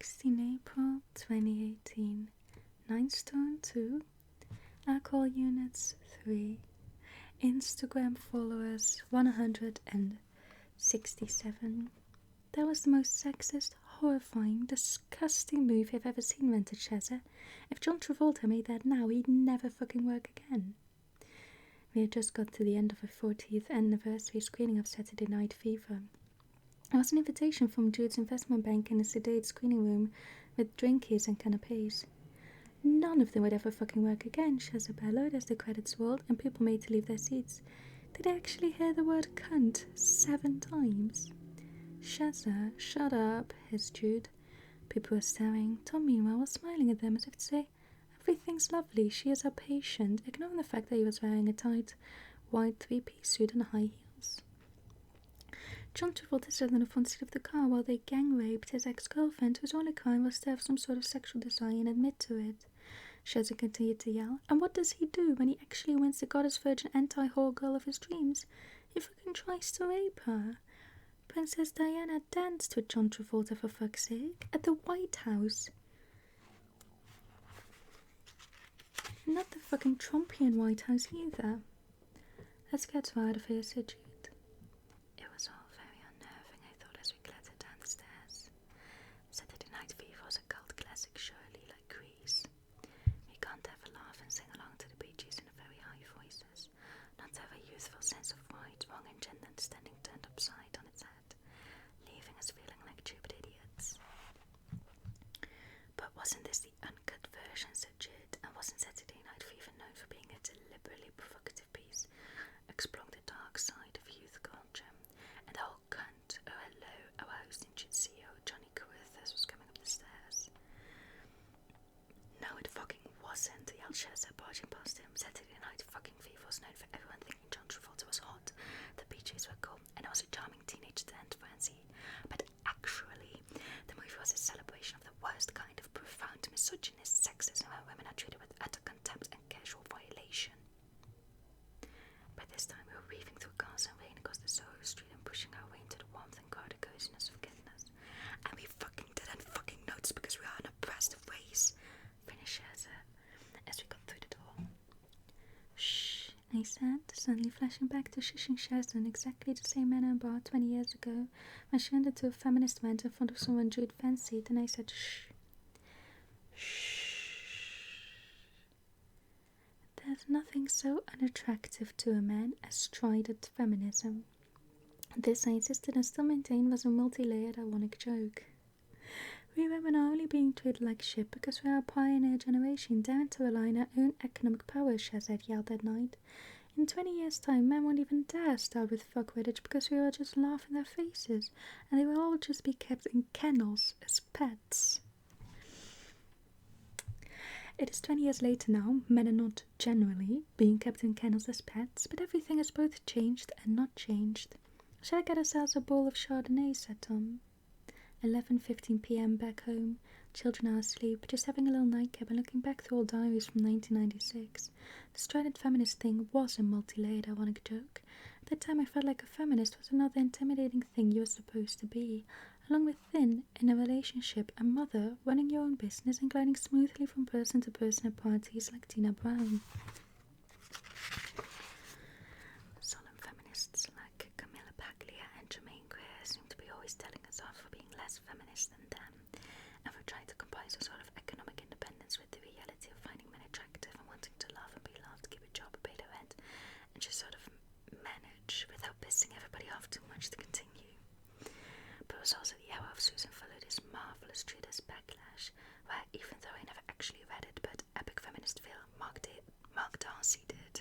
16 April 2018. 9 stone 2. Alcohol units 3. Instagram followers 167. That was the most sexist, horrifying, disgusting move I've ever seen, vented Shazza. If John Travolta made that now, he'd never fucking work again. We had just got to the end of a 40th anniversary screening of Saturday Night Fever. It was an invitation from Jude's investment bank in a sedate screening room with drinkies and canapes. None of them would ever fucking work again, Shazza bellowed as the credits rolled and people made to leave their seats. Did I actually hear the word cunt 7 times? Shazza, shut up, hissed Jude. People were staring. Tom, meanwhile, was smiling at them as if to say, everything's lovely, she is our patient, ignoring the fact that he was wearing a tight, white 3-piece suit and high heels. John Travolta sat in the front seat of the car while they gang-raped his ex-girlfriend, whose only crime was to have some sort of sexual desire and admit to it. Shazza continued to yell. And what does he do when he actually wins the goddess virgin anti-whore girl of his dreams? He fucking tries to rape her. Princess Diana danced with John Travolta, for fuck's sake, at the White House. Not the fucking Trumpian White House either. Let's get her out of here, said Jude. It was all very unnerving, I thought, as we clattered down the stairs. Saturday Night Fever was a cult classic, surely, like Grease. We can't have a laugh and sing along to the Bee Gees in very high voices, not to have a youthful sense of right, wrong and gender understanding turned upside on its head, leaving us feeling like stupid idiots. But wasn't this the uncut version, said Jude, and wasn't Saturday Night Fever known for being a deliberately provocative piece, exploring the dark side of youth culture? And the whole cunt, oh hello, our host and Jude's CEO, Johnny Carruthers, was coming up the stairs. No, it fucking wasn't, yelled Shazza, barging past him. Saturday Night fucking Fever was known for everyone thinking John Travolta was hot, the Bee Gees were cool, and it was a charming teenage talent fancy. But actually, the movie was a celebration of the worst kind of profound misogynist sexism where women are treated with utter contempt and casual violation. By this time, we were weaving through cars and rain across the Soho Street and pushing our way into the warmth and guarded coziness of goodness. And we fucking didn't fucking notice because we are on a breast of race, finished Shazza as we got through the door. Shh, I said, suddenly flashing back to shushing Shazza in exactly the same manner in bar 20 years ago when she went into a feminist rant in front of someone Jude fancied, and I said shh. Shh. There's nothing so unattractive to a man as strident feminism. This, I insisted and still maintained, was a multi-layered ironic joke. We women are only being treated like shit because we are a pioneer generation, daring to rely on our own economic power, Shazza yelled that night. In 20 years' time, men won't even dare start with fuck Quidditch because we will just laugh in their faces, and they will all just be kept in kennels as pets. It is 20 years later now. Men are not generally being kept in kennels as pets, but everything has both changed and not changed. Shall I get ourselves a bowl of Chardonnay, said Tom. 11:15 p.m. back home. Children are asleep, just having a little nightcap and looking back through old diaries from 1996. The strident feminist thing was a multi-layered ironic joke. At the time I felt like a feminist was another intimidating thing you were supposed to be, along with thin, in a relationship, a mother, running your own business and gliding smoothly from person to person at parties like Tina Brown. Solemn feminists like Camilla Paglia and Germaine Greer seem to be always telling us off for being less feminist than them, and for trying to combine some sort of economic independence with the reality of finding men attractive and wanting to love and be loved, keep a job, pay the rent, and just sort of manage without pissing everybody off too much to continue. But it was also the era of Susan Fuller's marvellous treatise Backlash, where, even though I never actually read it, but epic feminist film Mark Darcy did.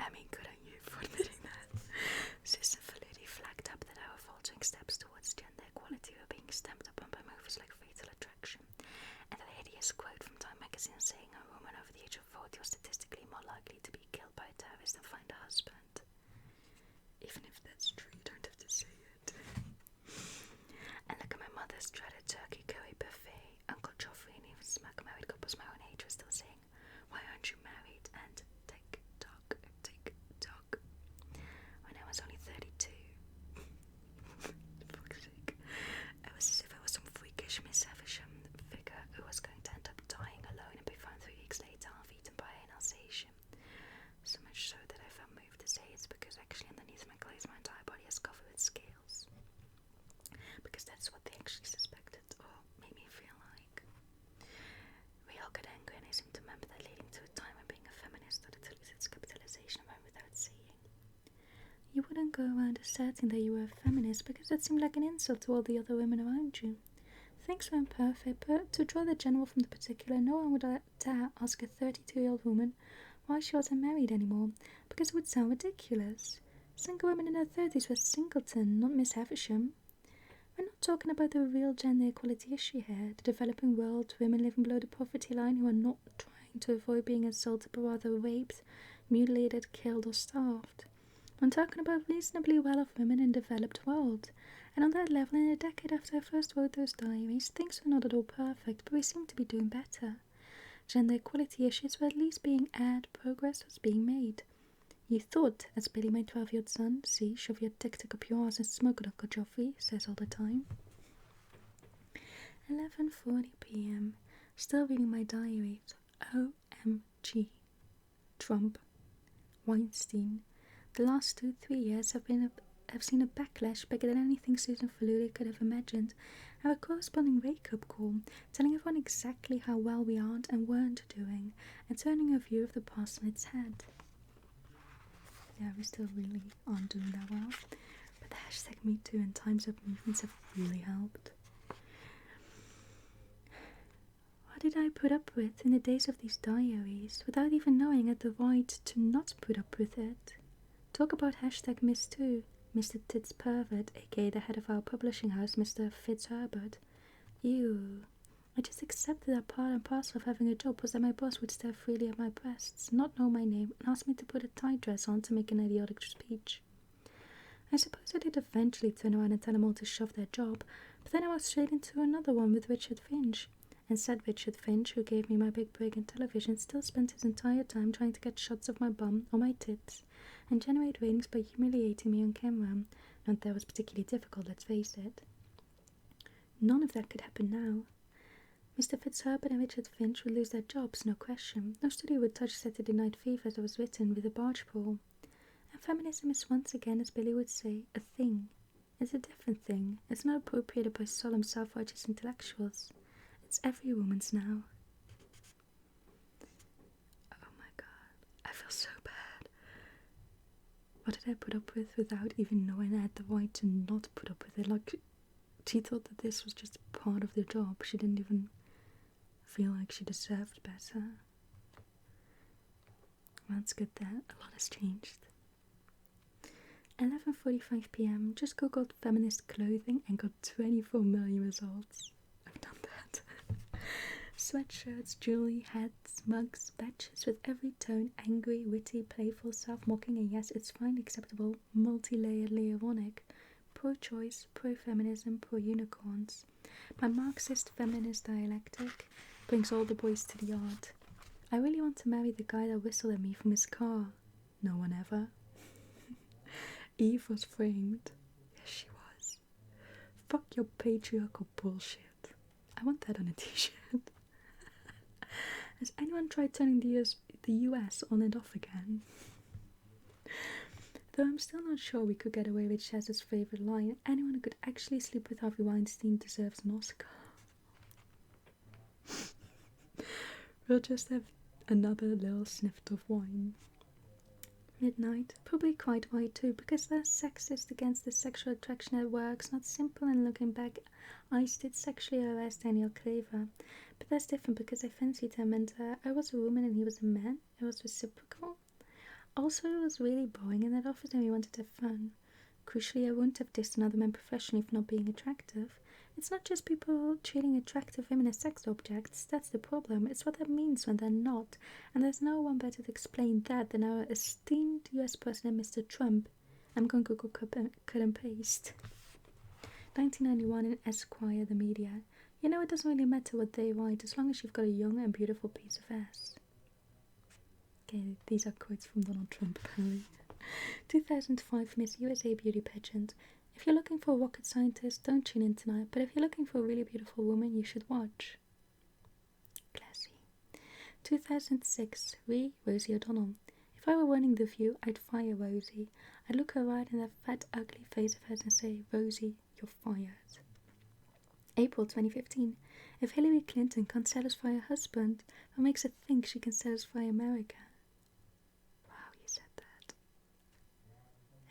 I mean, good on you for admitting that. Susan Fuller flagged up that our faltering steps towards gender equality were being stamped upon by movies like Fatal Attraction, and that hideous quote from Time magazine saying a woman over the age of 40 was statistically more likely to be killed by a terrorist than find a husband. Even if that's true, you don't have to say it. And look at my mother's dreaded turkey curry buffet. Uncle Joffrey and even smug married couples my own age were still saying, why aren't you married? And tick tock, when I was only 32. For fuck's sake. It was as if I was some freakish Miss go around asserting that you were a feminist because that seemed like an insult to all the other women around you. Things weren't perfect, but to draw the general from the particular, no one would dare ask a 32-year-old woman why she wasn't married anymore, because it would sound ridiculous. Single women in their 30s were singleton, not Miss Havisham. We're not talking about the real gender equality issue here, the developing world, women living below the poverty line who are not trying to avoid being assaulted but rather raped, mutilated, killed or starved. I'm talking about reasonably well-off women in the developed world. And on that level, in a decade after I first wrote those diaries, things were not at all perfect, but we seemed to be doing better. Gender equality issues were at least being aired, progress was being made. You thought, as Billy, my 12-year-old son, see, shove your tic-tac up your arse and smoke it, Uncle Joffrey, says all the time. 11:40 p.m. Still reading my diaries. OMG. Trump. Weinstein. The last 2-3 years have seen a backlash bigger than anything Susan Faludi could have imagined, and a corresponding wake-up call, telling everyone exactly how well we aren't and weren't doing, and turning a view of the past on its head. Yeah, we still really aren't doing that well, but the hashtag #MeToo and Time's Up movements have really helped. What did I put up with in the days of these diaries, without even knowing I had the right to not put up with it? Talk about hashtag #MissToo. Mr. Tits Pervert, aka the head of our publishing house, Mr. Fitzherbert. Ew. I just accepted that part and parcel of having a job was that my boss would stare freely at my breasts, not know my name, and ask me to put a tight dress on to make an idiotic speech. I suppose I did eventually turn around and tell them all to shove their job, but then I was straight into another one with Richard Finch. And said Richard Finch, who gave me my big break in television, still spent his entire time trying to get shots of my bum or my tits, and generate ratings by humiliating me on camera. Not that was particularly difficult, let's face it. None of that could happen now. Mr. Fitzherbert and Richard Finch would lose their jobs, no question. No studio would touch Saturday Night Fever as it was written with a barge pole. And feminism is once again, as Billy would say, a thing. It's a different thing. It's not appropriated by solemn self-righteous intellectuals. It's every woman's now. Oh my god, I feel so bad. What did I put up with without even knowing I had the right to not put up with it? Like, she thought that this was just part of the job. She didn't even feel like she deserved better. Well, it's good that a lot has changed. 11:45 p.m. Just googled feminist clothing and got 24 million results. I've done that. Sweatshirts, jewelry, hats, mugs, badges with every tone, angry, witty, playful, self-mocking, and yes, it's fine, acceptable, multi-layeredly ironic, pro-choice, pro-feminism, pro-unicorns. My Marxist feminist dialectic brings all the boys to the yard. I really want to marry the guy that whistled at me from his car. No one ever. Eve was framed. Yes, she was. Fuck your patriarchal bullshit. I want that on a t-shirt. Has anyone tried turning the US on and off again? Though I'm still not sure we could get away with Shaz's favourite line, anyone who could actually sleep with Harvey Weinstein deserves an Oscar. We'll just have another little sniff of wine. Midnight, probably quite right too, because they're sexist against the sexual attraction at work's not simple, and looking back, I did sexually harass Daniel Craver. But that's different because I fancied him and I was a woman and he was a man. It was reciprocal. Also, it was really boring and that often we wanted to have fun. Crucially, I wouldn't have dissed another man professionally for not being attractive. It's not just people treating attractive women as sex objects, that's the problem. It's what that means when they're not. And there's no one better to explain that than our esteemed US President, Mr. Trump. I'm going to Google cut and paste. 1991 in Esquire, the media. You know, it doesn't really matter what they write as long as you've got a young and beautiful piece of ass. Okay, these are quotes from Donald Trump, apparently. 2005 Miss USA Beauty Pageant. If you're looking for a rocket scientist, don't tune in tonight, but if you're looking for a really beautiful woman, you should watch. Classy. 2006 Rosie O'Donnell. If I were running The View, I'd fire Rosie. I'd look her right in that fat, ugly face of hers and say, Rosie, you're fired. April 2015. If Hillary Clinton can't satisfy her husband, what makes her think she can satisfy America? Wow, you said that.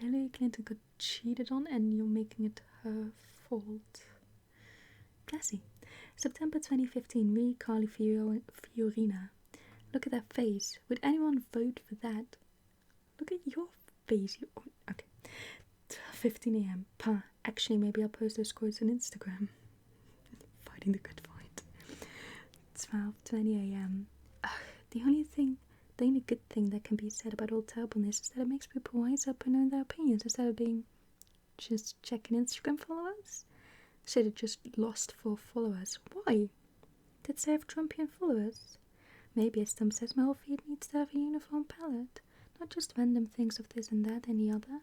Hillary Clinton got cheated on and you're making it her fault. Classy. September 2015, re Carly Fiorina. Look at that face. Would anyone vote for that? Look at your face. Okay. 12:15 a.m. Pa. Actually, maybe I'll post those quotes on Instagram. Fighting the good fight. 12:20 a.m. The only good thing that can be said about all terribleness is that it makes people wise up and know their opinions instead of being just checking Instagram followers. Should have just lost 4 followers. Why? Did they have Trumpian followers? Maybe, as Tom says, my whole feed needs to have a uniform palette, not just random things of this and that and the other.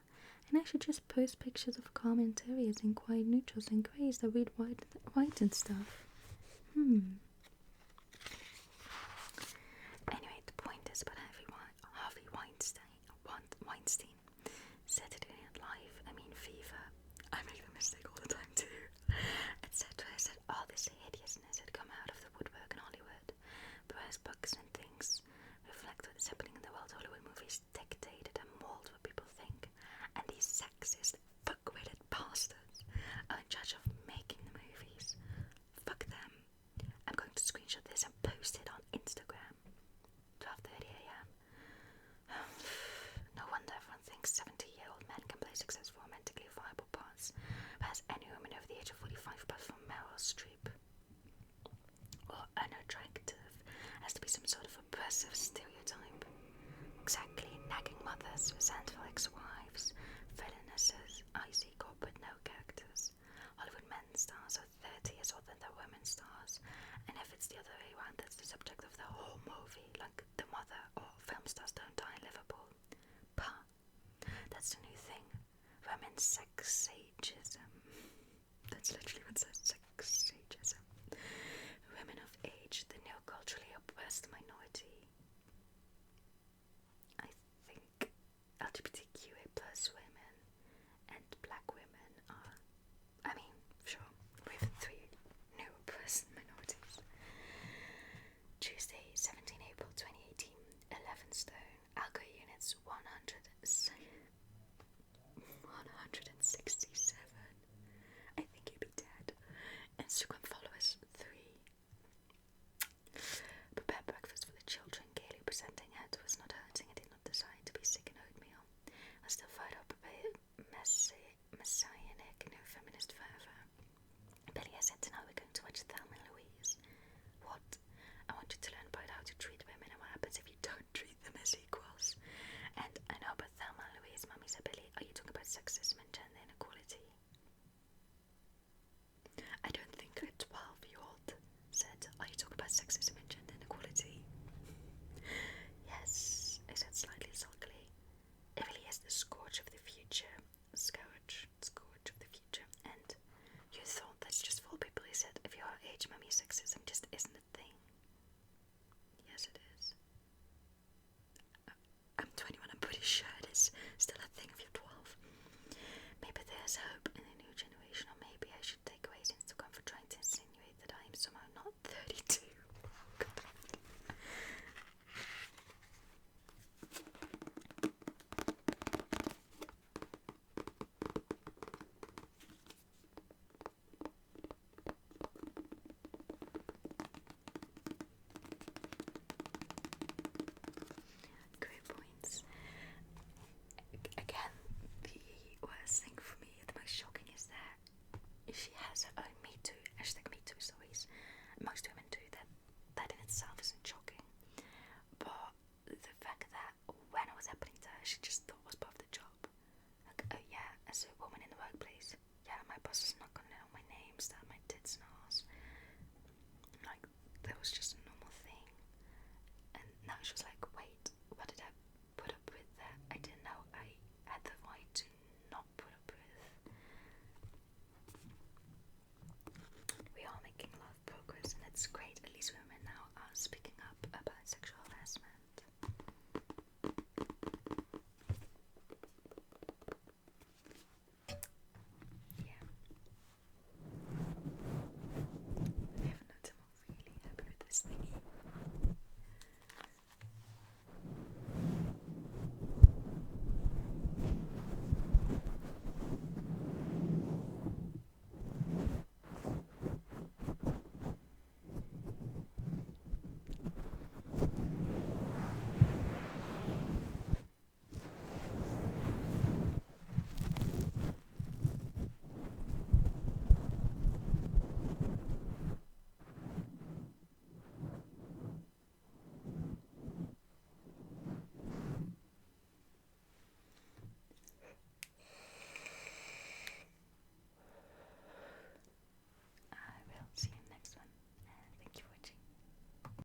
And I should just post pictures of calm interiors in quiet neutrals and greys that read white and stuff. Anyway, the point is about Harvey Weinstein. Saturday Night Live, Fever. I make the mistake all the time too. Etc. I said all this hideousness had come out of the woodwork in Hollywood. Whereas books and things reflect what is happening in the world, Hollywood movies dictated and mold what people think. And these sexist, fuck-witted bastards are in charge of making the movies. Fuck them. I'm going to screenshot this and post it on Instagram. 12:30 a.m. No wonder everyone thinks 70-year-old men can play successful romantically viable parts, whereas any woman over the age of 45 apart from Meryl Streep or unattractive has to be some sort of oppressive stereotype. Exactly, nagging mothers, resentful ex-wives, villainesses, icy corporate no characters. Hollywood men stars are 30 years older than their women stars, and if it's the other way around, that's the subject of the whole movie, like The Mother or Film Stars Don't Die in Liverpool. Pah. That's the new thing. Women's sexageism. That's literally what it says, sexageism. Women of age, the new culturally oppressed minority. I think LGBTQA plus women and black women are, sure, we have 3 new oppressed minorities. Tuesday, 17 April 2018, 11 stone, alcohol units 167. I think you'd be dead. Instagram followers 3. Prepare breakfast for the children. Gaily presenting head was not hurting and did not desire to be sick in oatmeal. I still fired up a messianic new feminist forever. Billy, I said tonight we're going to watch Thelma and Louise. What? I want you to learn about how to treat women and what happens if you don't treat them as equals. And I know about Thelma and Louise. Mummy said, Billy, are you talking about sexism and gender inequality? I don't think a 12-year-old said, are you talking about sexism and gender inequality? Yes, I said slightly sulkily. It really is the scourge of the future. Scourge of the future. And you thought that's just for people. He said, if you're our age, Mummy, sexism just isn't a thing. Yes, it is. I'm 21, I'm pretty sure it is still a thing if you're 12. Maybe there's hope in the new generation, or maybe I should take away his Instagram for trying to insinuate that I am somehow not 32. Great points. Again, the worst thing for me, the most shocking, is that she has her own Me Too, #Me Too stories. Most women do that. That in itself isn't shocking. But the fact that when it was happening to her, she just thought it was part of the job. Like, oh yeah, as a woman in the workplace, yeah, my boss is not gonna know my name, stab my tits and arse. Like, that was just a normal thing. And now she was like,